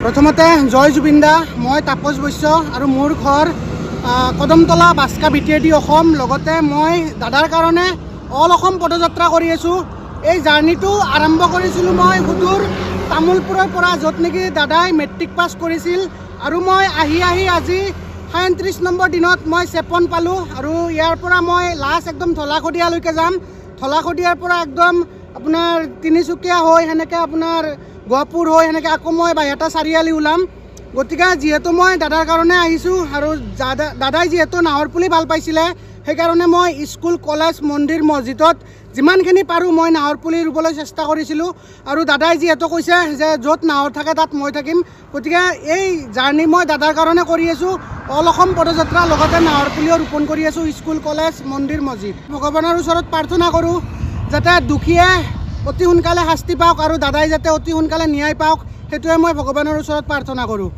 প্ৰথমতে জয় জুবিনদা। মই তাপস বৈশ্য আৰু মোৰ ঘৰ কদমতলা বাস্কা বিটিএডি অসম। লগতে মই দাদাৰ কাৰণে অল অসম পদযাত্ৰা কৰি আছোঁ। এই জাৰ্ণিটো আৰম্ভ কৰিছিলোঁ মই সুদূৰ তামোলপুৰৰ পৰা, য'ত নেকি দাদাই মেট্ৰিক পাছ কৰিছিল। আৰু মই আহি আজি 37 নম্বৰ দিনত মই চেপন পালোঁ। আৰু ইয়াৰ পৰা মই লাষ্ট একদম ধলাশদিয়ালৈকে যাম। ধলাশদিয়াৰ পৰা একদম আপোনাৰ তিনিচুকীয়া হৈ সেনেকৈ আপোনাৰ গহপুৰ হৈ সেনেকৈ আকৌ মই বাইহাটা চাৰিআলি ওলাম। গতিকে যিহেতু মই দাদাৰ কাৰণে আহিছোঁ আৰু দাদাই যিহেতু নাহৰ পুলি ভাল পাইছিলে, সেইকাৰণে মই স্কুল, কলেজ, মন্দিৰ, মছজিদত যিমানখিনি পাৰোঁ মই নাহৰ পুলি ৰুবলৈ চেষ্টা কৰিছিলোঁ। আৰু দাদাই যিহেতু কৈছে যে য'ত নাহৰ থাকে তাত মই থাকিম, গতিকে এই জাৰ্ণি মই দাদাৰ কাৰণে কৰি আছোঁ। অল অসম পদযাত্ৰা লগতে নাহৰ পুলিও ৰোপণ কৰি আছোঁ, স্কুল, কলেজ, মন্দিৰ, মছজিদ। ভগৱানৰ ওচৰত প্ৰাৰ্থনা কৰোঁ যাতে দুখীয়ে অতি সোনকালে শাস্তি পাওক আৰু দাদাই যাতে অতি সোনকালে ন্যায় পাওক, সেইটোৱে মই ভগৱানৰ ওচৰত প্ৰাৰ্থনা কৰোঁ।